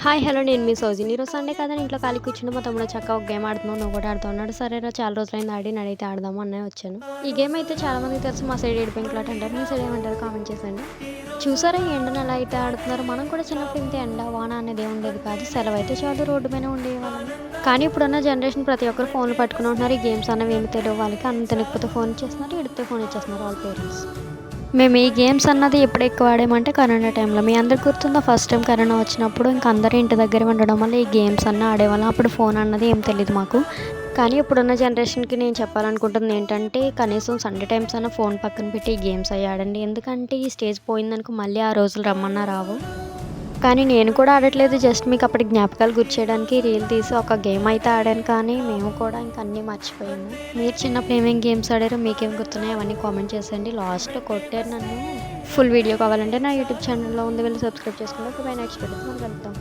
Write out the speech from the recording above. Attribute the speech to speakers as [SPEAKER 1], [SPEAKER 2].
[SPEAKER 1] Hi hello నేను మీ సౌజిని. ఈరోజు Sunday కదా ఇంట్లో ఖాళీ కూర్చుని మా తమ్ముడు చక్కగా ఒక గేమ్ ఆడుతున్నావు, నువ్వు కూడా ఆడుతూ ఉన్నాడు. సరేరా చాలా రోజులైంది ఆడి నడైతే ఆడదాము అనే వచ్చాను. ఈ గేమ్ అయితే చాలా మందికి తెలుసు, మా సైడ్ ఏడిపెంకులాట అంటారు. మీ సైడ్ ఏమంటారు కామెంట్ చేసండి. చూసారా ఈ ఎండను ఎలా అయితే ఆడుతున్నారు. మనం కూడా చిన్నప్పుడు ఇంత ఎండ వాన అనేది ఉండేది కాదు, సెలవు అయితే చాలు రోడ్డు మీద ఉండేవాళ్ళం. కానీ ఇప్పుడున్న జనరేషన్ ప్రతి ఒక్కరు ఫోన్లు పట్టుకుని ఉంటున్నారు. ఈ గేమ్స్ అన్నవి ఏమి తెలియవు వాళ్ళకి. అన్నం తినకపోతే ఫోన్ ఇచ్చేస్తున్నారు, ఎడితే ఫోన్ ఇచ్చేస్తున్నారు వాళ్ళ పేరెంట్స్. మేము ఈ గేమ్స్ అన్నది ఎప్పుడు ఎక్కువ ఆడామంటే కరోనా టైంలో. మీ అందరికి గుర్తుందా ఫస్ట్ టైం కరోనా వచ్చినప్పుడు ఇంక అందరూ ఇంటి దగ్గర ఉండడం వల్ల ఈ గేమ్స్ అన్నీ ఆడేవాళ్ళం. అప్పుడు ఫోన్ అన్నది ఏం తెలియదు మాకు. కానీ ఇప్పుడున్న జనరేషన్కి నేను చెప్పాలనుకుంటుంది ఏంటంటే కనీసం సండే టైమ్స్ అన్న ఫోన్ పక్కన పెట్టి ఈ గేమ్స్ అయ్యి ఆడండి. ఎందుకంటే ఈ స్టేజ్ పోయిందనుకో మళ్ళీ ఆ రోజులు రమ్మన్నా రావు. కానీ నేను కూడా ఆడట్లేదు, జస్ట్ మీకు అప్పటి జ్ఞాపకాలు గుర్చేయడానికి రీల్ తీసి ఒక గేమ్ అయితే ఆడాను. కానీ మేము కూడా ఇంక అన్నీ మర్చిపోయాము. మీరు చిన్నప్పుడు ఏమేమి గేమ్స్ ఆడారో మీకేం గుర్తున్నాయి అవన్నీ కామెంట్ చేసేయండి. లాస్ట్లో కొట్టారు నన్ను. ఫుల్ వీడియో కావాలంటే నా యూట్యూబ్ ఛానల్లో ఉంది, వెళ్ళి సబ్స్క్రైబ్ చేసుకోండి. ఓకే బై, నెక్స్ట్ వీడియోతో మనం కలుద్దాం.